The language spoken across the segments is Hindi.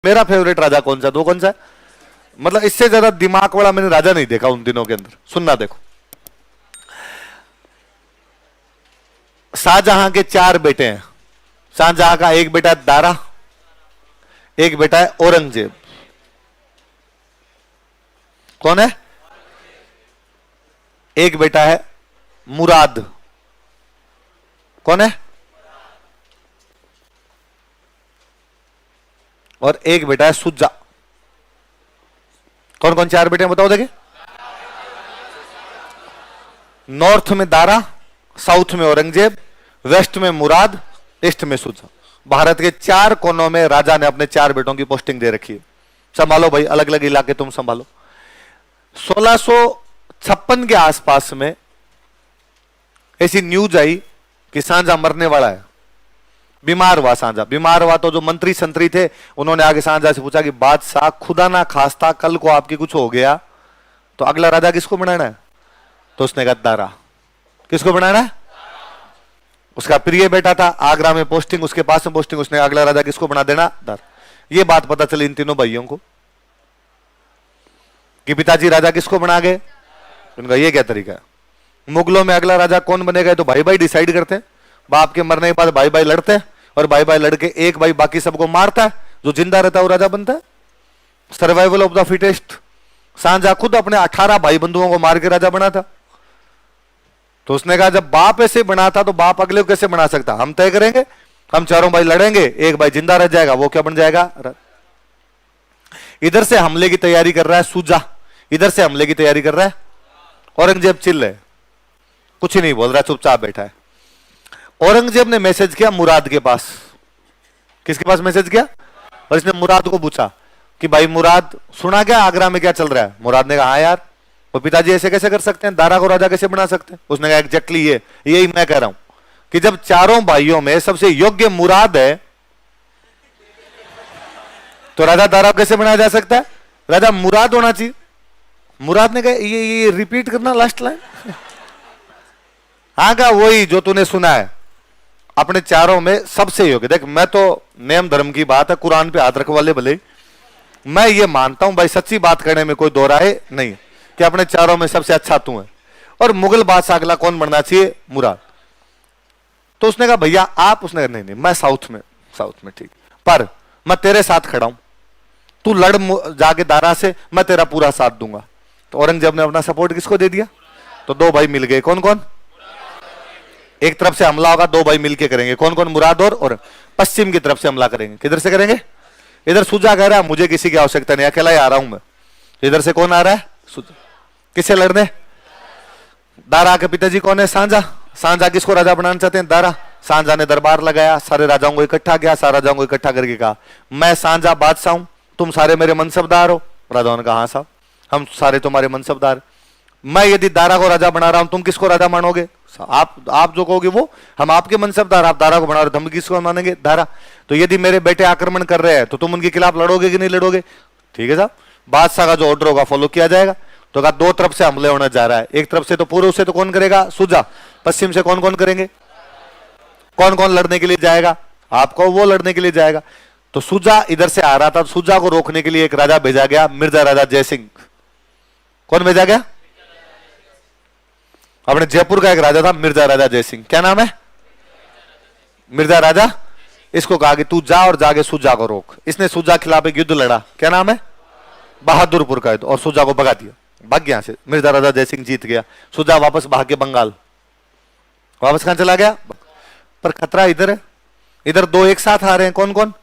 मेरा फेवरेट राजा कौन सा, दो कौन सा है? मतलब इससे ज्यादा दिमाग वाला मैंने राजा नहीं देखा उन दिनों के अंदर। सुनना देखो, शाहजहां के 4 बेटे हैं। शाहजहां का एक बेटा दारा, एक बेटा है औरंगजेब। कौन है? एक बेटा है मुराद। कौन है? और एक बेटा है सुजा। कौन कौन 4 बेटे हैं बताओ देखिए। नॉर्थ में दारा, साउथ में औरंगजेब, वेस्ट में मुराद, ईस्ट में सुजा। भारत के 4 कोनों में राजा ने अपने 4 बेटों की पोस्टिंग दे रखी है। संभालो भाई, अलग अलग इलाके तुम संभालो। 1656 के आसपास में ऐसी न्यूज आई कि शाहजहां मरने वाला है। बीमार हुआ शाहजहां, बीमार हुआ तो जो मंत्री संतरी थे उन्होंने आगे शाहजहां से पूछा कि बादशाह खुदा ना खास्ता कल को आपकी कुछ हो गया तो अगला राजा किसको बनाना है? तो उसने कहा दारा। किसको बनाना है? उसका प्रिय बेटा था, आगरा में पोस्टिंग, उसके पास में पोस्टिंग, उसने अगला राजा किसको बना देना? दारा। ये बात पता चली इन तीनों भाइयों को कि पिताजी राजा किसको बना गए। उनका ये क्या तरीका है? मुगलों में अगला राजा कौन बनेगा तो भाई भाई डिसाइड करते हैं। बाप के मरने के बाद भाई भाई लड़ते हैं और भाई भाई लड़के एक भाई बाकी सबको मारता है, जो जिंदा रहता है वो राजा बनता है। Survival of the fittest. Shah Jahan खुद अपने 18 भाई बंधुओं को मार के राजा बना था। तो उसने कहा जब बाप ऐसे बना था तो बाप अगले को कैसे बना सकता? हम तय करेंगे, हम चारों भाई लड़ेंगे, एक भाई जिंदा रह जाएगा, वो क्या बन जाएगा? इधर से हमले की तैयारी कर रहा है सुजा, इधर से हमले की तैयारी कर रहा है औरंगजेब। चिल्ल है, कुछ ही नहीं बोल रहा, चुपचाप बैठा है। औरंगजेब ने मैसेज किया मुराद के पास। किसके पास मैसेज किया? और इसने मुराद को पूछा कि भाई मुराद, सुना क्या आगरा में क्या चल रहा है? मुराद ने कहा हाँ यार, वो पिताजी ऐसे कैसे कर सकते हैं, दारा को राजा कैसे बना सकते हैं? उसने कहा एग्जैक्टली यही मैं कह रहा हूं कि जब चारों भाइयों में सबसे योग्य मुराद है तो राजा दारा कैसे बनाया जा सकता है? राजा मुराद होना चाहिए। मुराद ने कहा ये रिपीट करना लास्ट लाइन। हाँ कहा वही जो तूने सुना है, अपने चारों में सबसे योग्य। देख मैं तो नियम धर्म की बात है, कुरान पे हाथ रखवा ले भले, मैं ये मानता हूं भाई सच्ची बात करने में कोई दो राय नहीं कि अपने चारों में सबसे अच्छा तू है। और मुगल बादशाह अगला कौन बनना चाहिए? मुराद। तो उसने कहा भैया आप, उसने कहा नहीं मैं साउथ में ठीक, पर मैं तेरे साथ खड़ा हूं, तू लड़ जाके दारा से, मैं तेरा पूरा साथ दूंगा। तो औरंगजेब ने अपना सपोर्ट किसको दे दिया? तो 2 भाई मिल गए। कौन कौन? एक तरफ से हमला होगा, 2 भाई मिलके करेंगे। कौन कौन? मुराद और पश्चिम की तरफ से हमला करेंगे। किधर से करेंगे? इधर सुजा कह रहा है मुझे किसी की आवश्यकता नहीं, अकेला ही आ रहा हूं मैं। इधर से कौन आ रहा है? सुजा। किससे लड़ने? दारा के पिताजी कौन है? शाहजहां किसको राजा बनाना चाहते हैं? दारा। शाहजहां ने दरबार लगाया, सारे राजाओं को इकट्ठा किया, सारे राजाओं को इकट्ठा करके कहा मैं शाहजहां बादशाह हूं, तुम सारे मेरे मनसबदार हो। राजाओं ने कहा हाँ साहब हम सारे तुम्हारे मनसबदार। मैं यदि दारा को राजा बना रहा हूं, तुम किसको राजा मानोगे? आप जो कहोगे वो, हम आपके मनसबदार, आप दारा को बना रहे हो, हम किसको मानेंगे? दारा। तो यदि मेरे बेटे आक्रमण कर रहे हैं तो तुम उनके खिलाफ लड़ोगे कि नहीं लड़ोगे? ठीक है साहब, बादशाह का जो ऑर्डर होगा फॉलो किया जाएगा। तो कहा 2 तरफ से हमले होने जा रहा है, एक तरफ से तो पूर्व से तो कौन करेगा? सुजा। पश्चिम से कौन कौन करेंगे? कौन कौन लड़ने के लिए जाएगा? आपको वो लड़ने के लिए जाएगा। तो सुजा इधर से आ रहा था, सुजा को रोकने के लिए एक राजा भेजा गया, मिर्जा राजा जयसिंह। कौन भेजा गया? अपने जयपुर का एक राजा था मिर्जा राजा जयसिंह। क्या नाम है? मिर्जा राजा। इसको कहा कि तू जा और जाके सुजा को रोक। इसने सुजा खिलाफ एक युद्ध लड़ा। क्या नाम है? बहादुरपुर का युद्ध। और सुजा को भगा दिया, भाग गया से। मिर्जा राजा जयसिंह जीत गया। सुजा वापस भाग के बंगाल, वापस कहां चला गया? पर खतरा इधर है, इधर 2 एक साथ आ रहे हैं। कौन कौन?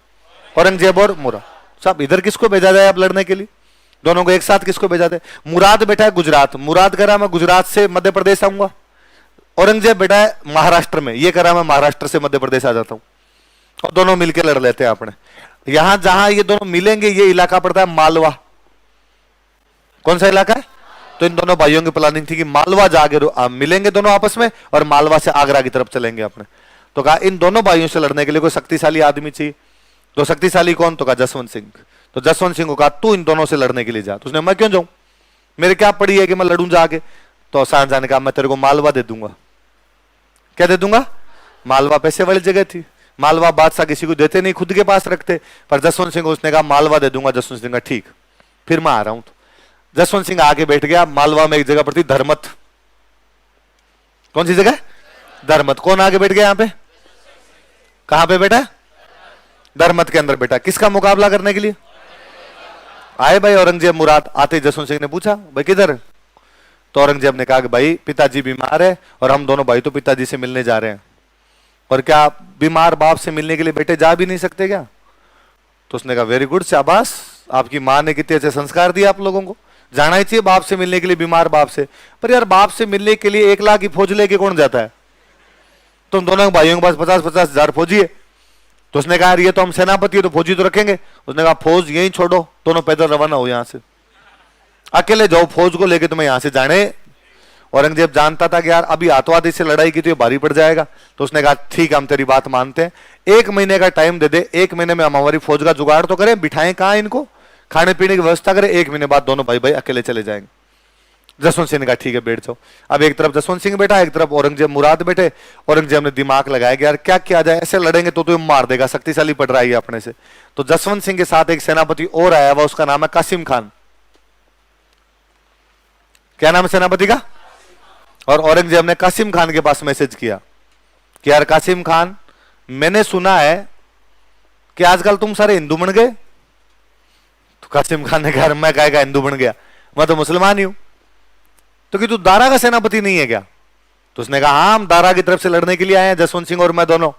औरंगजेब और मुराद। साहब इधर किसको भेजा जाए अब लड़ने के लिए? दोनों को एक साथ किसको भेजा जाए? मुराद बैठा है गुजरात, मुराद कह रहा मैं गुजरात से मध्य प्रदेश आऊंगा। औरंगजेब बैठा है महाराष्ट्र में, ये कह रहा मैं महाराष्ट्र से मध्य प्रदेश आ जाता हूं। और दोनों मिलकर लड़ लेते हैं अपने। यहां जहां ये दोनों मिलेंगे ये इलाका पड़ता है मालवा। कौन सा इलाका है? तो इन दोनों भाइयों की प्लानिंग थी कि मालवा जाके मिलेंगे दोनों आपस में और मालवा से आगरा की तरफ चलेंगे अपने। तो कहा इन दोनों भाइयों से लड़ने के लिए कोई शक्तिशाली आदमी चाहिए। तो शक्तिशाली कौन? तो कहा जसवंत सिंह। तो जसवंत सिंह को कहा तू इन दोनों से लड़ने के लिए जा। तो उसने मैं क्यों जाऊं, मेरे क्या पड़ी है कि मैं लड़ूं जाके? तो शाहजहां ने कहा मैं तेरे को मालवा दे दूंगा। क्या दे दूंगा? मालवा पैसे वाली जगह थी, मालवा बादशाह किसी को देते नहीं, खुद के पास रखते। पर जसवंत सिंह उसने कहा मालवा दे दूंगा। जसवंत सिंह का ठीक, फिर मैं आ रहा हूं। तो जसवंत सिंह आके बैठ गया। मालवा में एक जगह पड़ती धर्मत। कौन सी जगह? धर्मत। कौन आगे बैठ गया यहां पे? कहां पे बैठा? धर्मत के अंदर बैठा। किसका मुकाबला करने के लिए आए भाई? औरंगजेब मुराद। आते जसवंत सिंह ने पूछा भाई किधर? तो औरंगजेब ने कहा कि भाई पिताजी बीमार है और हम दोनों भाई तो पिताजी से मिलने जा रहे हैं। और क्या बीमार बाप से मिलने के लिए बेटे जा भी नहीं सकते क्या? तो उसने कहा वेरी गुड, शाबाश, आपकी माँ ने कितने अच्छे संस्कार दिए आप लोगों को, जाना ही चाहिए बाप से मिलने के लिए, बीमार बाप से। पर यार बाप से मिलने के लिए 1 लाख की फौज लेके कौन जाता है? तुम दोनों भाइयों के पास 50-50 हजार फौजी है। तो उसने कहा ये तो हम सेनापति है तो फौजी तो रखेंगे। उसने कहा फौज यहीं छोड़ो, दोनों पैदल रवाना हो यहां से, अकेले जाओ, फौज को लेके तुम्हें यहां से जाने। औरंगजेब जानता था कि यार अभी आतंकवादी से लड़ाई की तो ये भारी पड़ जाएगा। तो उसने कहा ठीक है हम तेरी बात मानते हैं, 1 महीने का टाइम दे दे, 1 महीने में हम हमारी फौज का जुगाड़ तो करें, बिठाएं कहां इनको, खाने पीने की व्यवस्था करें, 1 महीने बाद दोनों भाई भाई अकेले चले जाएंगे। जसवंत सिंह ने कहा ठीक है बैठ जाओ। अब एक तरफ जसवंत सिंह बैठा, एक तरफ औरंगजेब मुराद बैठे। औरंगजेब ने दिमाग लगाया कि यार क्या किया जाए, ऐसे लड़ेंगे तो मार देगा, शक्तिशाली पड़ रहा है अपने से। तो जसवंत सिंह के साथ एक सेनापति और आया हुआ, उसका नाम है कासिम खान। क्या नाम है सेनापति का? और औरंगजेब ने कासिम खान के पास मैसेज किया कि यार कासिम खान, मैंने सुना है कि आजकल तुम सारे हिंदू बन गए। तो कासिम खान ने कहा मैं कहेगा हिंदू बन गया, मैं तो मुसलमान ही हूं। तो कि तू दारा का सेनापति नहीं है क्या? तो उसने कहा हाँ हम दारा की तरफ से लड़ने के लिए आए हैं, जसवंत सिंह और मैं दोनों।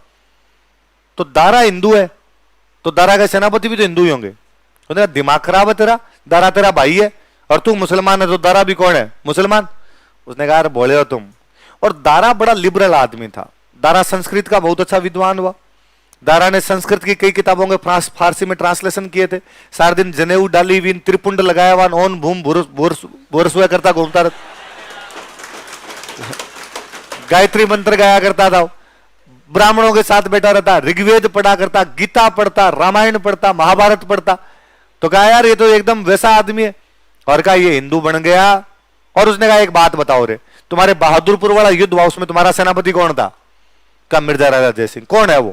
तो दारा हिंदू है तो दारा के सेनापति भी तो हिंदू ही होंगे। तो दिमाग खराब है तेरा, दारा तेरा भाई है और तू मुसलमान है तो दारा भी कौन है? मुसलमान। उसने कहा बोले हो तुम। और दारा बड़ा लिबरल आदमी था। दारा संस्कृत का बहुत अच्छा विद्वान हुआ। दारा ने संस्कृत की कई किताबों के फारसी में ट्रांसलेशन किए थे। सारे दिन जनेऊ डाली हुई, त्रिपुंड लगाया हुआ, ओन भूम भूरसुआ करता घूमता रहता, गायत्री मंत्र गाया करता था, ब्राह्मणों के साथ बैठा रहता, ऋग्वेद पढ़ा करता, गीता पढ़ता, रामायण पढ़ता, महाभारत पढ़ता। तो कहा यार ये तो एकदम वैसा आदमी है। और कहा ये हिंदू बन गया। और उसने कहा एक बात बताओ रे, तुम्हारे बहादुरपुर वाला युद्ध हुआ उसमें तुम्हारा सेनापति कौन था? कहा मिर्जा राजा जय सिंह। कौन है वो?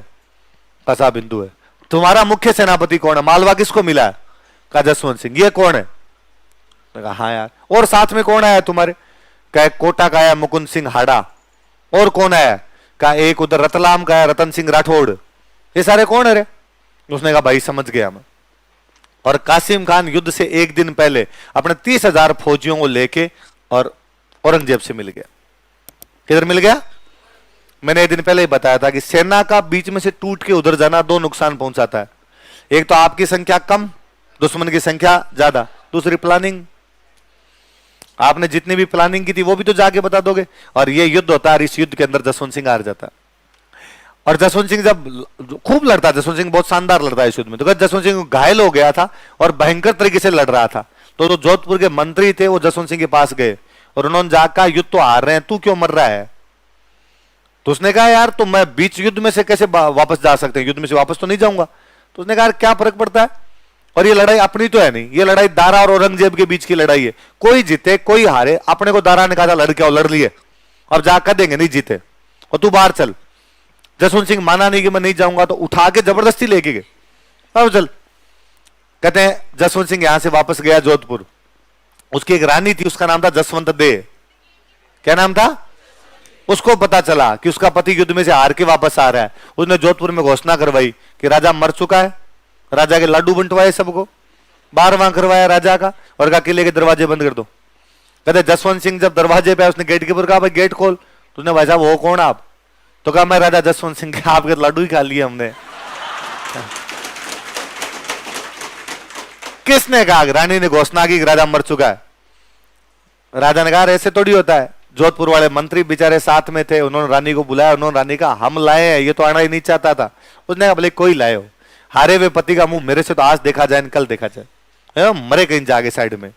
कहा साहब हिंदू है। तुम्हारा मुख्य सेनापति कौन है? मालवा किसको मिला है? कहा जसवंत सिंह। ये कौन है? कहा हाँ यार। और साथ में कौन आया तुम्हारे? कहा कोटा का आया मुकुंद सिंह हाड़ा। और कौन आया? कहा एक उधर रतलाम का आया रतन सिंह राठौड़। ये सारे कौन है रे? उसने कहा भाई समझ गया मैं। और कासिम खान युद्ध से 1 दिन पहले अपने 30,000 फौजियों को लेके और औरंगजेब से मिल गया। किधर मिल गया? मैंने 1 दिन पहले ही बताया था कि सेना का बीच में से टूट के उधर जाना 2 नुकसान पहुंचाता है। एक तो आपकी संख्या कम, दुश्मन की संख्या ज्यादा। दूसरी प्लानिंग, आपने जितनी भी प्लानिंग की थी वो भी तो जाके बता दोगे। और ये युद्ध होता है, इस युद्ध के अंदर जसवंत सिंह हार जाता है। और जसवंत सिंह जब खूब लड़ता, जसवंत सिंह बहुत शानदार लड़ता है इस युद्ध में। तो जसवंत सिंह घायल हो गया था और भयंकर तरीके से लड़ रहा था। तो जोधपुर के मंत्री थे वो जसवंत सिंह के पास गए और उन्होंने जाकर कहा युद्ध तो हार रहे हैं, तू क्यों मर रहा है? तो उसने कहा यार तो मैं बीच युद्ध में से कैसे वापस जा सकते हैं, युद्ध में से वापस तो नहीं जाऊंगा। तो उसने कहा क्या फर्क पड़ता है, और ये लड़ाई अपनी तो है नहीं, ये लड़ाई दारा और औरंगजेब के बीच की लड़ाई है। कोई जीते कोई हारे, अपने को दारा ने कहा था लड़ के आओ, लड़ लिए, अब जाकर देंगे नहीं जीते और तू बाहर चल। जसवंत सिंह माना नहीं कि मैं नहीं जाऊंगा, तो उठा के जबरदस्ती लेके गए, अब चल। कहते हैं जसवंत सिंह यहां से वापस गया जोधपुर। उसकी एक रानी थी, उसका नाम था जसवंत दे। क्या नाम था? उसको पता चला कि उसका पति युद्ध में से हार के वापस आ रहा है। उसने जोधपुर में घोषणा करवाई कि राजा मर चुका है। राजा के लाडू बंटवाए, सबको 12वां करवाया राजा का, और कहा किले के दरवाजे बंद कर दो। कहते जसवंत सिंह जब दरवाजे पे आया, उसने गेट के ऊपर कहा भाई गेट खोल। तो उसने भाई साहब वो कौन आप? तो कहा मैं राजा जसवंत सिंह, आपके लाडू ही खा लिए हमने। किसने कहा? रानी ने घोषणा की राजा मर चुका है। राजा ने कहा ऐसे थोड़ी होता है। जोधपुर वाले मंत्री बेचारे साथ में थे, उन्होंने रानी को बुलाया। उन्होंने रानी कहा हम लाए हैं, ये तो आना ही नहीं चाहता था। उसने कहा भले कोई लाए हो, हारे हुए पति का मुंह मेरे से तो आज देखा जाए कल देखा जाए, मरे कहीं जाके साइड में।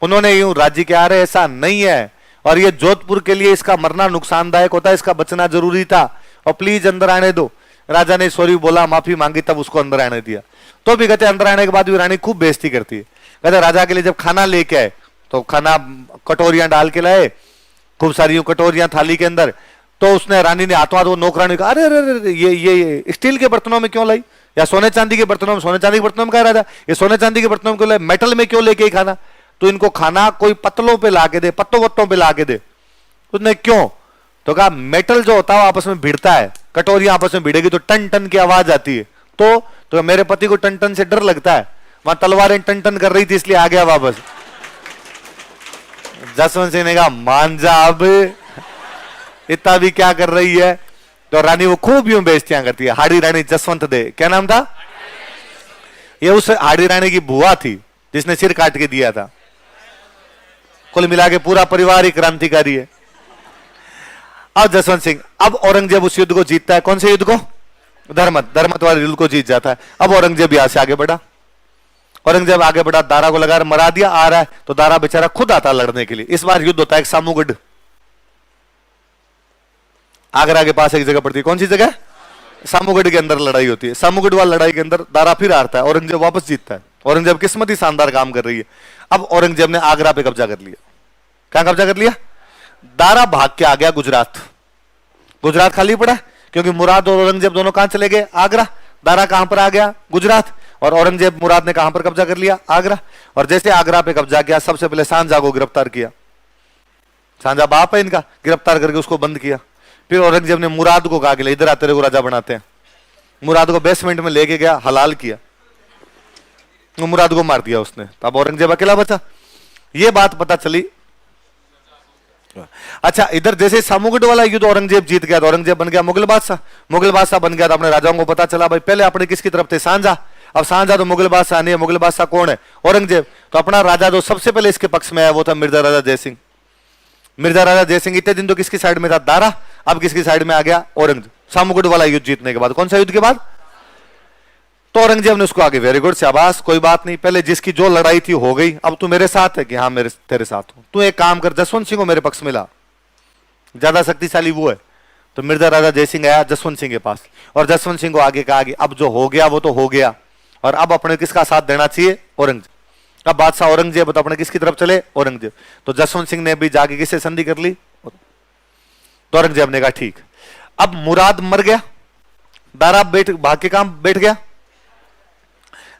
उन्होंने यूं राज्य के आ रहे, ऐसा नहीं है, और ये जोधपुर के लिए इसका मरना नुकसानदायक होता है, इसका बचना जरूरी था, और प्लीज अंदर आने दो। राजा ने सॉरी बोला, माफी मांगी, तब उसको अंदर आने दिया। तो भी कहते अंदर आने के बाद भी रानी खूब बेइज्जती करती है। कहते राजा के लिए जब खाना लेके आए तो खाना कटोरियां डाल के लाए, खूब सारी कटोरियां थाली के अंदर। तो उसने रानी ने हाथों हाथ वो नौकरानी कहा, अरे अरे अरे ये स्टील के बर्तनों में क्यों लाई, या सोने चांदी के बर्तनों में, सोने चांदी के बर्तनों में कह रहा था, ये सोने चांदी के बर्तनों में क्यों लाई, मेटल में क्यों लेके खाना, तो इनको खाना कोई पत्तलों पे लाके दे, पत्तों वत्तों पे लाके दे। उसने क्यों, तो कहा मेटल जो होता है वो आपस में भिड़ता है, कटोरियां आपस में भिड़ेगी तो टन टन की आवाज आती है, तो मेरे पति को टन टन से डर लगता है, वहां तलवारें टन टन कर रही थी इसलिए आ गया वापस। जसवंत सिंह ने कहा मान जा, अब इतना भी क्या कर रही है। तो रानी वो खूब यूं बेइज्जतियां करती है, हाड़ी रानी जसवंत दे, क्या नाम था, ये उस हाड़ी रानी की बुआ थी जिसने सिर काट के दिया था। कुल मिला के पूरा परिवार ही क्रांतिकारी है। अब जसवंत सिंह, अब औरंगजेब उस युद्ध को जीतता है, कौन से युद्ध को, धर्मत वाले युद्ध को जीत जाता है। अब औरंगजेब यहां से आगे बढ़ा, औरंगजेब आगे बढ़ा, दारा को लगा मरा दिया, आ रहा है तो दारा बेचारा खुद आता लड़ने के लिए। इस बार युद्ध होता है सामूगढ़, आगरा के पास एक जगह पड़ती है, कौन सी जगह, सामूगढ़ के अंदर लड़ाई होती है। सामूगढ़ वाली लड़ाई के अंदर दारा फिर हारता है, औरंगजेब वापस जीतता है। औरंगजेब किस्मत ही शानदार काम कर रही है। अब औरंगजेब ने आगरा पे कब्जा कर लिया। क्या कब्जा कर लिया, दारा भाग के आ गया गुजरात, गुजरात खाली पड़ा क्योंकि मुराद और औरंगजेब दोनों कहां चले गए, आगरा। दारा कहां पर आ गया, गुजरात, और औरंगजेब मुराद ने कहां पर कब्जा कर लिया, आगरा। और जैसे आगरा पे कब्जा किया, सबसे पहले शाहजहां को गिरफ्तार किया, शाहजहां बाप है इनका, गिरफ्तार करके उसको बंद किया। फिर औरंगजेब ने मुराद को कहा कि इधर आ, तेरे को राजा बनाते हैं। मुराद को बेसमेंट में लेके गया, हलाल किया, मुराद को मार दिया उसने। तब औरंगजेब अकेला बचा। ये बात पता चली। अच्छा, इधर जैसे सामूगढ़ वाला युद्ध औरंगजेब जीत गया तो औरंगजेब बन गया मुगल बादशाह, मुगल बादशाह बन गया तो अपने राजाओं को पता चला भाई पहले अपने किसकी तरफ थे, शाहजहां। अब शाहजहां तो मुगल बादशाह नहीं है, मुगल बादशाह कौन है, औरंगजेब। तो अपना राजा जो सबसे पहले इसके पक्ष में है वो था मिर्जा राजा जयसिंह। मिर्जा राजा जयसिंह इतने दिन तो किसकी साइड में था, दारा, अब किसकी साइड में आ गया, औरंगजेब। सामूगढ़ वाला युद्ध जीतने के बाद, कौन सा युद्ध के बाद, तो औरंगजेब ने उसको आगे, वेरी गुड, शाबाश, कोई बात नहीं, पहले जिसकी जो लड़ाई थी हो गई, अब तू मेरे साथ है कि हाँ मेरे तेरे साथ हूं, तू एक काम कर, जसवंत सिंह को मेरे पक्ष में ला, ज्यादा शक्तिशाली वो है। तो मिर्जा राजा जयसिंह आया जसवंत सिंह के पास और जसवंत सिंह को आगे कहा कि अब जो हो गया वो तो हो गया, और अब अपने किसका साथ देना चाहिए, औरंगजेब। अब बादशाह औरंगजेब तो अपने किसकी तरफ चले, औरंगजेब। तो जसवंत सिंह ने भी जाके किससे संधि कर ली, तो औरंगजेब ने कहा ठीक। अब मुराद मर गया, दारा भाग के काम बैठ गया,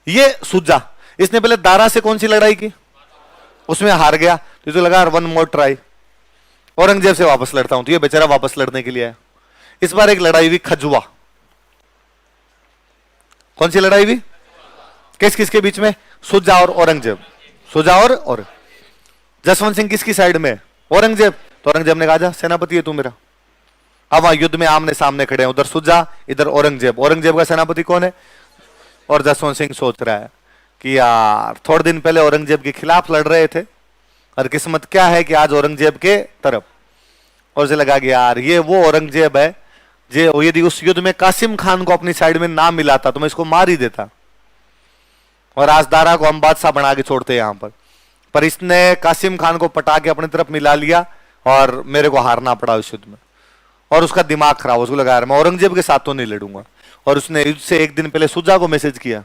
ये सुजा, इसने पहले दारा से कौन सी लड़ाई की, उसमें हार गया, तो इसे लगा वन मोर ट्राई, औरंगजेब से वापस लड़ता हूं। तो ये बेचारा वापस लड़ने के लिए आया। इस बार एक लड़ाई हुई खजुआ, कौन सी लड़ाई हुई, किस किसके बीच में, सुजा और औरंगजेब, सुजा और जसवंत सिंह किसकी साइड में, औरंगजेब। तो औरंगजेब ने कहा जा सेनापति है तू मेरा। अब वहां युद्ध में आमने सामने खड़े हैं, उधर सुजा इधर औरंगजेब। औरंगजेब का सेनापति कौन है, और जसवंत सिंह सोच रहा है कि यार थोड़े दिन पहले औरंगजेब के खिलाफ लड़ रहे थे और किस्मत क्या है कि आज औरंगजेब के तरफ। और उसे लगा कि यार ये वो औरंगजेब है जो यदि उस युद्ध में कासिम खान को अपनी साइड में ना मिलाता तो मैं इसको मार ही देता, और आज दारा को हम बादशाह बना के छोड़ते यहां पर इसने कासिम खान को पटा के अपनी तरफ मिला लिया और मेरे को हारना पड़ा उस युद्ध में। और उसका दिमाग खराब, उसको लगा यार मैं औरंगजेब के साथ तो नहीं लड़ूंगा। और उसने युद्ध से एक दिन पहले सुजा को मैसेज किया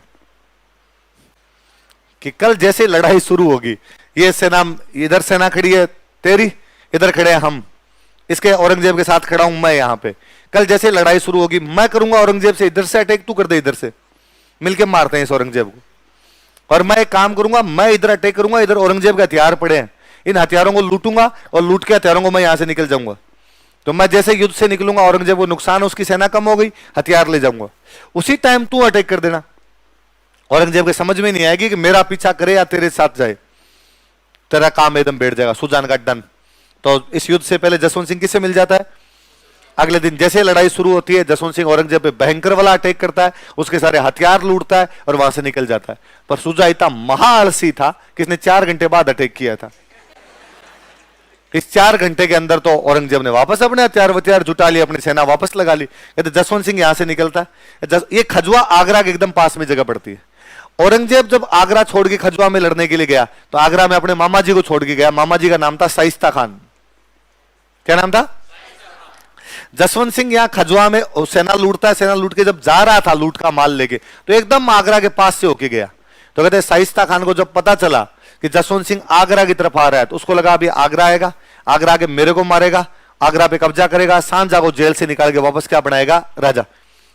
कि कल जैसे लड़ाई शुरू होगी, ये सेना इधर सेना खड़ी है तेरी, इधर खड़े हैं हम, इसके औरंगजेब के साथ खड़ा हूं मैं यहां पे, कल जैसे लड़ाई शुरू होगी मैं करूंगा औरंगजेब से इधर से अटैक, तू कर दे इधर से, मिलके मारते हैं इस औरंगजेब को। और मैं एक काम करूंगा, मैं इधर अटैक करूंगा, इधर औरंगजेब के हथियार पड़े हैं, इन हथियारों को लूटूंगा और लूट के हथियारों को मैं यहां से निकल जाऊंगा। तो मैं जैसे युद्ध से निकलूंगा औरंगजेब को नुकसान, उसकी सेना कम हो गई, हथियार ले जाऊंगा, उसी टाइम तू अटैक कर देना। औरंगजेब के समझ में नहीं आएगी कि मेरा पीछा करे या तेरे साथ जाए, तेरा काम एकदम बैठ जाएगा। सुजान का डन। तो इस युद्ध से पहले जसवंत सिंह किससे मिल जाता है, अगले दिन जैसे लड़ाई शुरू होती है जसवंत सिंह औरंगजेब पे भयंकर वाला अटैक करता है, उसके सारे हथियार लूटता है और वहां से निकल जाता है। पर सुजा इतना महाआलसी था कि इसने 4 घंटे बाद अटैक किया था। इस 4 घंटे के अंदर तो औरंगजेब ने वापस अपने हथियार जुटा लिए, अपनी सेना वापस लगा ली। तो जसवंत सिंह यहां से निकलता है। ये खजुआ आगरा के एकदम पास में जगह पड़ती है। औरंगजेब जब आगरा छोड़ के खजुआ में लड़ने के लिए गया तो आगरा में अपने मामा जी को छोड़ के गया। मामा जी का नाम था शाइस्ता खान। क्या नाम था? जसवंत सिंह यहाँ खजुआ में सेना लूटता है। सेना लूट के जब जा रहा था लूट का माल लेके तो एकदम आगरा के पास से होके गया। तो कहते शाइस्ता खान को जब पता चला कि जसवंत सिंह आगरा की तरफ आ रहा है तो उसको लगा अभी आगरा आएगा, आगरा आके मेरे को मारेगा आगरा पे कब्जा करेगा, शाहजहां को जेल से निकाल के वापस क्या बनाएगा, राजा।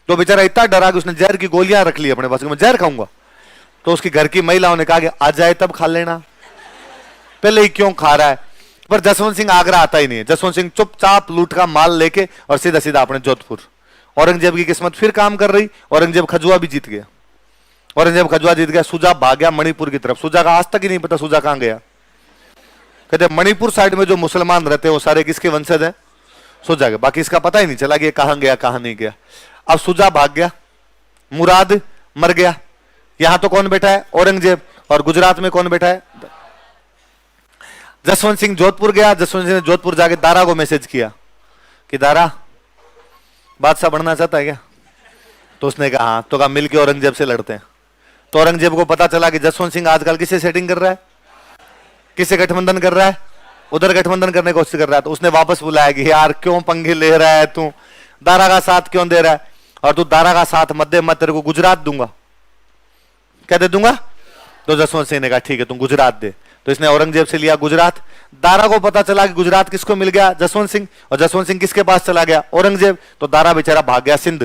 तो बेचारा इतना डरा कि उसने जहर की गोलियां रख ली अपने पास, मैं जहर खाऊंगा। तो उसकी घर की महिलाओं ने कहा कि आ जाए तब खा लेना, पहले ही क्यों खा रहा है। पर जसवंत सिंह आगरा आता ही नहीं है। जसवंत सिंह चुपचाप लूट का माल लेके और सीधा सीधा अपने जोधपुर। औरंगजेब की किस्मत फिर काम कर रही, औरंगजेब खजुआ भी जीत गया। औरंगजेब खजुआ जीत गया, सुजा भाग गया मणिपुर की तरफ। सुजा का आज तक ही नहीं पता सुजा कहां गया। कहते मणिपुर साइड में जो मुसलमान रहते हैं वो सारे किसके वंशज है, सुजा के। बाकी इसका पता ही नहीं चला कि ये कहां गया कहां नहीं गया। अब सुजा भाग गया, मुराद मर गया। यहां तो कौन बैठा है, औरंगजेब। और गुजरात में कौन बैठा है, जसवंत सिंह जोधपुर गया। जसवंत सिंह ने जोधपुर जाके दारा को मैसेज किया कि दारा बादशाह बनना चाहता है क्या। तो उसने कहा हाँ। तो कहा मिलके औरंगजेब से लड़ते हैं। तो औरंगजेब को पता चला कि जसवंत सिंह आजकल किसे सेटिंग कर रहा है, किसे गठबंधन कर रहा है, उधर गठबंधन करने की कोशिश कर रहा है। तो उसने वापस बुलाया कि यार क्यों पंगे ले रहा है तू, दारा का साथ क्यों दे रहा है, और तू दारा का साथ मत दे, मैं तेरे को गुजरात दूंगा। क्या दे दूंगा। तो जसवंत सिंह ने कहा ठीक है तुम गुजरात दे। तो इसने औरंगजेब से लिया गुजरात। दारा को पता चला कि गुजरात किसको मिल गया, जसवंत सिंह। और जसवंत सिंह किसके पास चला गया, औरंगजेब। तो दारा बेचारा भाग गया सिंध।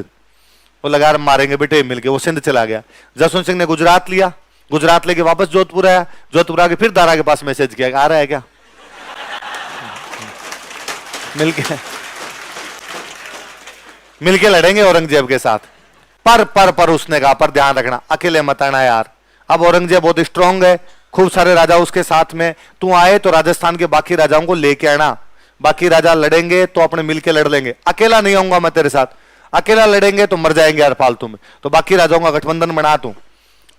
वो लगा मारेंगे बेटे मिलके, वो सिंध चला गया। जसवंत सिंह ने गुजरात लिया, गुजरात लेके वापस जोधपुर आया। जोधपुर आके फिर दारा के पास मैसेज किया आ रहा है क्या, मिलके लड़ेंगे औरंगजेब के साथ। पर उसने कहा पर ध्यान रखना अकेले मत आना यार। अब औरंगजेब बहुत स्ट्रांग है, खूब सारे राजा उसके साथ में। तू आए तो राजस्थान के बाकी राजाओं को लेके आना, बाकी राजा लड़ेंगे तो अपने मिलके लड़ लेंगे, अकेला नहीं आऊंगा मैं तेरे साथ। अकेला लड़ेंगे तो मर जाएंगे यार फालतू में। तो बाकी राजाओं का गठबंधन बना तू।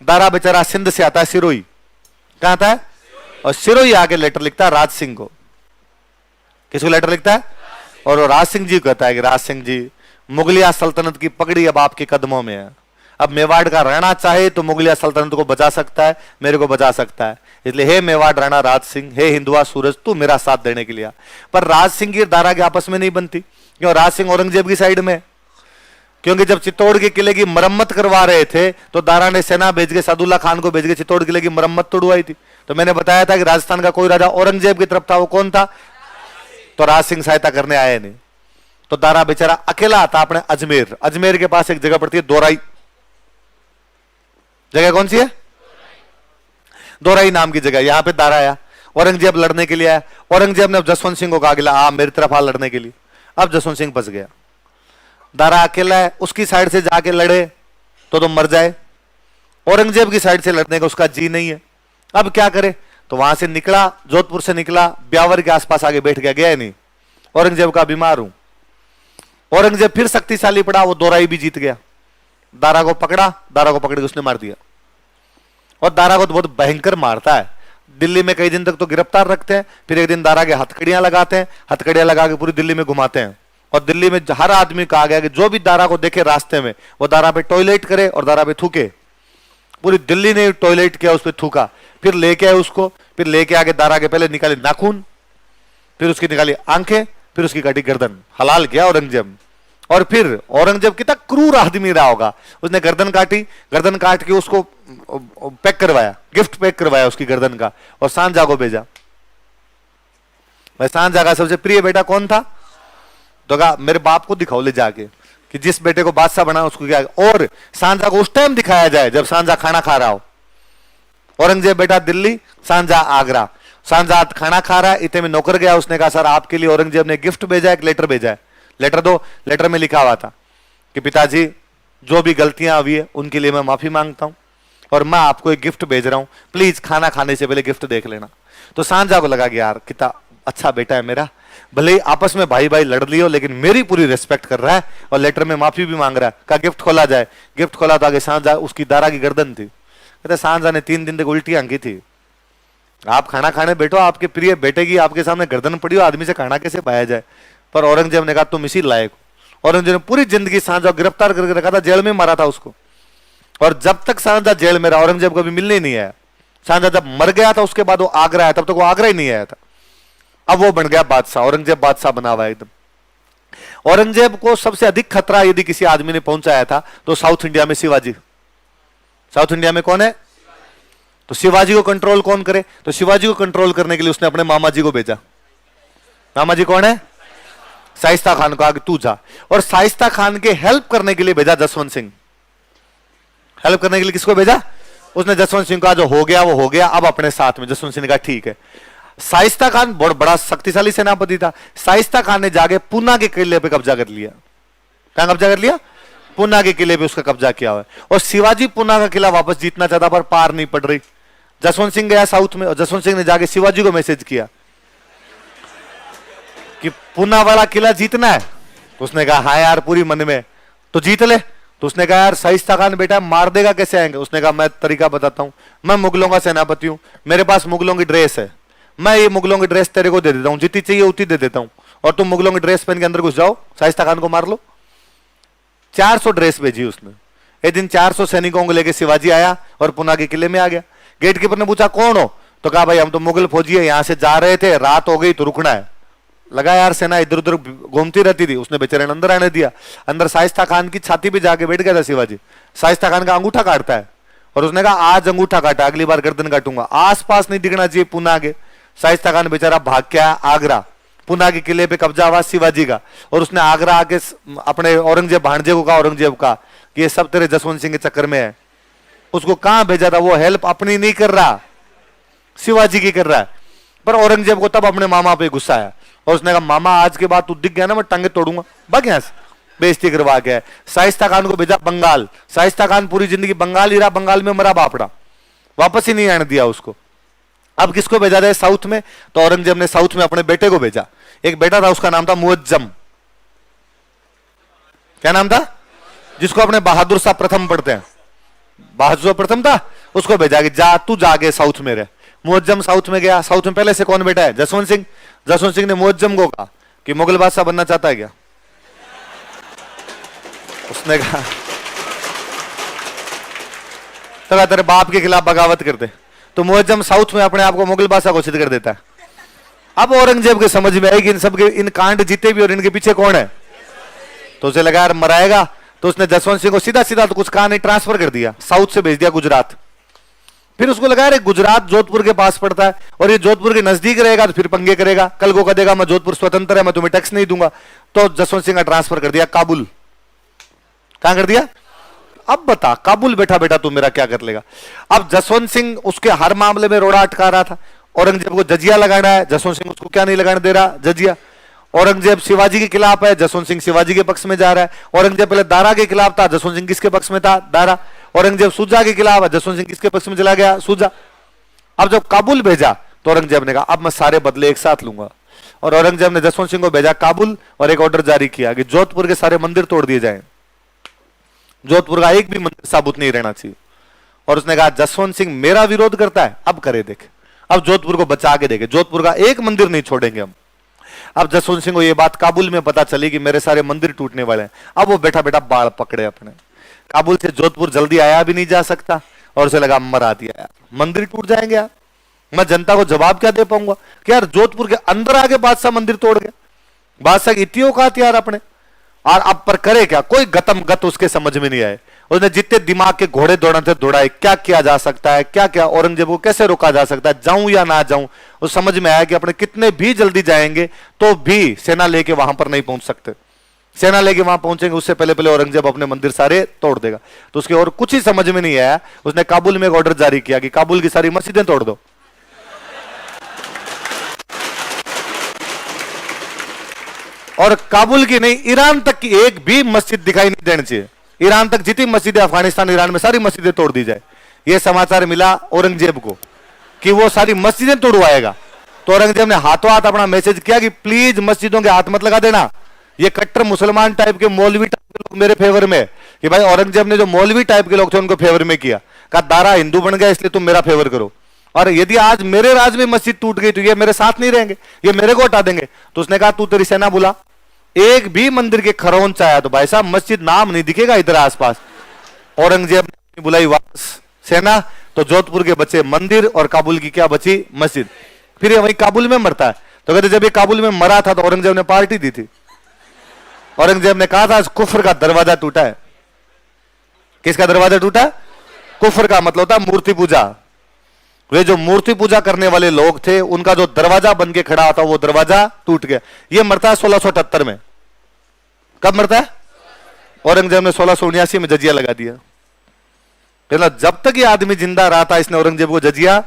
दारा बेचारा सिंध से आता है, सिरोही कहां आता है, और सिरोही आके लेटर लिखता है राज सिंह को। किसको लेटर लिखता है, और वो राज सिंह जी को कहता है कि राज सिंह जी मुगलिया सल्तनत की पगड़ी अब आपके कदमों में है। अब मेवाड़ का राणा चाहे तो मुगलिया सल्तनत को बचा सकता है, मेरे को बचा सकता है। इसलिए हे मेवाड़ राणा राज सिंह, हे हिंदुआ सूरज, तू मेरा साथ देने के लिए। पर राज सिंह की दारा के आपस में नहीं बनती, क्यों, राज सिंह औरंगजेब की साइड में। क्योंकि जब चित्तौड़ के किले की मरम्मत करवा रहे थे तो दारा ने सेना भेज के सादुल्ला खान को भेज के चित्तौड़ किले की मरम्मत तोड़वाई थी। तो मैंने बताया था कि राजस्थान का कोई राजा औरंगजेब की तरफ था, वो कौन था, तो राज सिंह सहायता करने आए नहीं। तो दारा बेचारा अकेला आता अपने अजमेर। अजमेर के पास एक जगह पड़ती है दोराई, जगह कौन सी है, दोराई नाम की जगह। यहां पे दारा आया, औरंगजेब लड़ने के लिए आया। औरंगजेब ने जसवंत सिंह को कहा कि आ मेरी तरफ आ लड़ने के लिए। अब जसवंत सिंह फंस गया, दारा अकेला है, उसकी साइड से जाके लड़े तो मर जाए, औरंगजेब की साइड से लड़ने का उसका जी नहीं है। अब क्या करे, तो वहां से निकला, जोधपुर से निकला, ब्यावर के आसपास आगे बैठ गया, गया नहीं, औरंगजेब का बीमार हूं। औरंगजेब फिर शक्तिशाली पड़ा, वो दोराई भी जीत गया। दारा को पकड़ा, दारा को पकड़ के उसने मार दिया। और दारा को तो बहुत भयंकर मारता है। दिल्ली में कई दिन तक तो गिरफ्तार रखते हैं, फिर एक दिन दारा के हथकड़ियां लगाते हैं, हथकड़ियां लगा के पूरी दिल्ली में घुमाते हैं। और दिल्ली में हर आदमी कहा गया कि जो भी दारा को देखे रास्ते में वो दारा पे टॉयलेट करे और दारा पे थूके। पूरी दिल्ली ने टॉयलेट किया, उस पर थूका। फिर लेके आए उसको, फिर लेके आके दारा के पहले निकाले नाखून, फिर उसकी निकाली आंखें, फिर उसकी काटी गर्दन। हलाल किया औरंगजेब। और फिर औरंगजेब कितना क्रूर आदमी रहा होगा, उसने गर्दन काटी, गर्दन काट के उसको पैक करवाया, गिफ्ट पैक करवाया उसकी गर्दन का, और शाहजहां को भेजा। भाई शाहजहां का सबसे प्रिय बेटा कौन था, तो कहा मेरे बाप को दिखाओ ले जाके कि जिस बेटे को बादशाह बना उसको क्या। और शाहजहां को उस टाइम दिखाया जाए जब शाहजहां खाना खा रहा हो। औरंगजेब बेटा दिल्ली, शाहजहां आगरा। शाहजहां खाना खा रहा है, इतने में नौकर गया, उसने कहा सर आपके लिए औरंगजेब ने गिफ्ट भेजा है, एक लेटर भेजा है, लेटर दो। लेटर में लिखा हुआ था कि पिताजी जो भी गलतियां हुई है उनके लिए मैं माफी मांगता हूं, और मैं आपको एक गिफ्ट भेज रहा हूं, प्लीज खाना खाने से पहले गिफ्ट देख लेना। तो शाहजहां को लगा कि यार कितना अच्छा बेटा है मेरा, भले ही आपस में भाई भाई लड़ लियो लेकिन मेरी पूरी रिस्पेक्ट कर रहा है और लेटर में माफी भी मांग रहा है। कहा गिफ्ट खोला जाए। गिफ्ट खोला तो आगे शाहजहां, उसकी दारा की गर्दन थी। कहते शाहजहां ने 3 दिन तक उल्टियां की थी। आप खाना खाने बैठो, आपके प्रिय बेटे की आपके सामने गर्दन पड़ी हो, आदमी से खाना कैसे पाया जाए। पर औरंगजेब ने कहा तुम इसी लायक हो। औरंगजेब ने पूरी जिंदगी शाहजहां गिरफ्तार करके रखा था, जेल में मारा था उसको। और जब तक शाहजहां जेल में रहा औरंगजेब कभी मिलने नहीं आया। शाहजहां जब मर गया था उसके बाद वो आगरा आया, तब तक वो आगरा ही नहीं आया था। अब वो बन गया बादशाह, औरंगजेब बादशाह बना हुआ एकदम। औरंगजेब को सबसे अधिक खतरा यदि किसी आदमी ने पहुंचाया था तो साउथ इंडिया में शिवाजी। साउथ इंडिया में कौन है, तो शिवाजी को कंट्रोल कौन करे, तो शिवाजी को कंट्रोल करने के लिए उसने अपने मामा जी को भेजा। मामा जी कौन है, शाइस्ता खान को आगे तू जा, और शाइस्ता खान के हेल्प करने के लिए भेजा जसवंत सिंह। हेल्प करने के लिए किसको भेजा? उसने जसवंत सिंह का जो हो गया वो हो गया, अब अपने साथ में। जसवंत सिंह ने कहा ठीक है। शाइस्ता खान बहुत बड़ा शक्तिशाली सेनापति था। शाइस्ता खान ने जाके पूना के किले पे कब्जा कर लिया। क्या कब्जा कर लिया? पूना के किले पे उसका कब्जा किया हुआ है। और शिवाजी पूना का किला वापस जीतना चाहता पर पार नहीं पड़ रही। जसवंत सिंह गया साउथ में, और जसवंत सिंह ने जाके शिवाजी को मैसेज किया कि पूना वाला किला जीतना है। तो उसने कहा हाँ यार पूरी मन में, तो जीत ले। तो उसने कहा यार शाइस्ता खान बेटा मार देगा कैसे आएंगे? उसने कहा मैं तरीका बताता हूं, मैं मुगलों का सेनापति हूं, मेरे पास मुगलों की ड्रेस है, मैं ये मुगलों की ड्रेस तेरे को दे देता हूं, जितनी चाहिए उतनी दे देता हूं, और तुम मुगलों की ड्रेस पहन के अंदर घुस जाओ, शाइस्ता खान को मार लो। 400 ड्रेस भेजी उसने। एक दिन 400 सैनिकों को लेकर शिवाजी आया और पूना के किले में आ गया। गेट कीपर ने पूछा कौन हो? तो कहा भाई हम तो मुगल फौजी है, यहां से जा रहे थे, रात हो गई तो रुकना है। लगा यार सेना इधर उधर घूमती रहती थी, उसने बेचारे ने अंदर आने दिया। अंदर शाइस्ता खान की छाती पे जाके बैठ गया था शिवाजी। शाइस्ता खान का अंगूठा काटता है और उसने कहा आज अंगूठा काटा, अगली बार गर्दन काटूंगा, आसपास नहीं दिखना चाहिए पूना के। शाइस्ता खान बेचारा भाग के आया आगरा। पूना के किले पे कब्जा हुआ शिवाजी का, और उसने आगरा आके अपने औरंगजेब भांजे को कहा, औरंगजेब का कि ये सब तेरे जसवंत सिंह के चक्कर में है। उसको कहां भेजा था? वो हेल्प अपनी नहीं कर रहा, शिवाजी की कर रहा है। पर औरंगजेब को तब अपने मामा पे गुस्सा आया और उसने कहा मामा आज के बाद तू दिख गया ना मैं टांगे तोड़ूंगा, भाग यहां से। बेइज्जती करवा के शाइस्ता खान को भेजा बंगाल। शाइस्ता खान पूरी जिंदगी बंगाल ही रहा, बंगाल में मरा बापड़ा, वापस ही नहीं आने दिया उसको। अब किसको भेजा जाए साउथ में? तो औरंगजेब ने साउथ में अपने बेटे को भेजा। एक बेटा था उसका नाम था मुअज्जम। क्या नाम था? जिसको अपने बहादुर साहब प्रथम पढ़ते हैं, बहादुर प्रथम था, उसको भेजा कि जा तू जाके साउथ में रह। मुअज्जम साउथ में गया। साउथ में पहले से कौन बेटा है? जसवंत सिंह। जसवंत सिंह ने मुअज्जम को कहा कि मुगल बादशाह बनना चाहता है क्या? उसने कहा तो तेरे बाप के खिलाफ बगावत करते। तो मुअज्जम साउथ में अपने आप को मुगल बादशाह घोषित कर देता है। अब औरंगजेब के समझ में आई कि इन सब के इन कांड जीते भी और इनके पीछे कौन है। तो उसे लगा यार मराएगा, तो उसने जसवंत सिंह को सीधा सीधा तो कुछ कहा नहीं, ट्रांसफर कर दिया, साउथ से भेज दिया गुजरात। फिर उसको लगा यार गुजरात जोधपुर के पास पड़ता है और ये जोधपुर के नजदीक रहेगा तो फिर पंगे करेगा, कल को कह देगा मैं जोधपुर स्वतंत्र है, मैं तुम्हें टैक्स नहीं दूंगा। तो जसवंत सिंह का ट्रांसफर कर दिया काबुल। कहां कर दिया? अब बता काबुल बैठा बेटा तू मेरा क्या कर लेगा। अब जसवंत सिंह उसके हर मामले में रोड़ा अटका रहा था। औरंगजेब को जजिया लगाना है, जसवंत सिंह उसको क्या नहीं लगाने दे रहा, जजिया। औरंगजेब शिवाजी के खिलाफ है, जसवंत सिंह शिवाजी के पक्ष में जा रहा है। औरंगजेब पहले दारा के खिलाफ था, जसवंत सिंह किसके पक्ष में था? दारा। औरंगजेब सूजा के खिलाफ है, जसवंत सिंह किसके पक्ष में चला गया? सूजा। अब जब काबुल भेजा तो औरंगजेब ने कहा अब मैं सारे बदले एक साथ लूंगा, और औरंगजेब ने जसवंत सिंह को भेजा काबुल और एक ऑर्डर जारी किया कि जोधपुर के सारे मंदिर तोड़ दिए जाएं, जोधपुर का एक भी मंदिर साबुत नहीं रहना चाहिए। और उसने कहा जसवंत सिंह मेरा विरोध करता है, अब करे देखे, अब जोधपुर को बचा के देखे, जोधपुर का एक मंदिर नहीं छोड़ेंगे हम। अब जसवंत सिंह को यह बात काबुल में पता चली कि मेरे सारे मंदिर टूटने वाले हैं। अब वो बैठा बैठा बाल पकड़े अपने। काबुल से जोधपुर जल्दी आया भी नहीं जा सकता, और उसे लगा मरा दिया यार, मंदिर टूट जाएंगे यार, मैं जनता को जवाब क्या दे पाऊंगा कि यार जोधपुर के अंदर आके बादशाह मंदिर तोड़ गया। बादशाह की इतनी औकात यार अपने, और अब पर करे क्या? कोई गतम गत उसके समझ में नहीं आए। उसने जितने दिमाग के घोड़े दौड़ाने थे दौड़ाए, क्या किया जा सकता है, क्या क्या औरंगजेब को कैसे रोका जा सकता है, जाऊं या ना जाऊं। उस समझ में आया कि अपने कितने भी जल्दी जाएंगे तो भी सेना लेके वहां पर नहीं पहुंच सकते। सेना लेके वहां पहुंचेंगे उससे पहले पहले औरंगजेब अपने मंदिर सारे तोड़ देगा। तो उसके और कुछ ही समझ में नहीं आया। उसने काबुल में एक ऑर्डर जारी किया कि काबुल की सारी मस्जिदें तोड़ दो। और काबुल की नहीं, ईरान तक की एक भी मस्जिद दिखाई नहीं देनी चाहिए। ईरान तक जितनी मस्जिदें, अफगानिस्तान ईरान में सारी मस्जिदें तोड़ दी जाए। यह समाचार मिला औरंगजेब को कि वो सारी मस्जिदें तोड़वाएगा। तो औरंगजेब ने हाथों हाथ अपना मैसेज किया कि प्लीज मस्जिदों के हाथ मत लगा देना। ये कट्टर मुसलमान टाइप के मौलवी टाइप के लोग मेरे फेवर में, कि भाई औरंगजेब ने जो मौलवी टाइप के लोग थे उनको फेवर में किया, कहा दारा हिंदू बन गया इसलिए तुम मेरा फेवर करो, और यदि आज मेरे राज में मस्जिद टूट गई तो ये मेरे साथ नहीं रहेंगे, ये मेरे को हटा देंगे। तो उसने कहा तू तेरी सेना बुला, एक भी मंदिर के खरौन चाया तो भाई साहब मस्जिद नाम नहीं दिखेगा इधर आसपास। औरंगजेब ने बुलाई वापस सेना, तो जोधपुर के बचे मंदिर और काबुल की क्या बची? मस्जिद। फिर ये वही काबुल में मरता है। तो कहते जब ये काबुल में मरा था तो औरंगजेब ने पार्टी दी थी। औरंगजेब ने कहा था कुफर का दरवाजा टूटा है। किसका दरवाजा टूटा? कुफर का मतलब होता मूर्ति पूजा। वे जो मूर्ति पूजा करने वाले लोग थे उनका जो दरवाजा बन के खड़ा था वो दरवाजा टूट गया। ये मरता है 1678 में। कब मरता है? औरंगजेब ने 1679 में जजिया लगा दिया। जब तक ये आदमी जिंदा रहा था इसने औरंगजेब को जजिया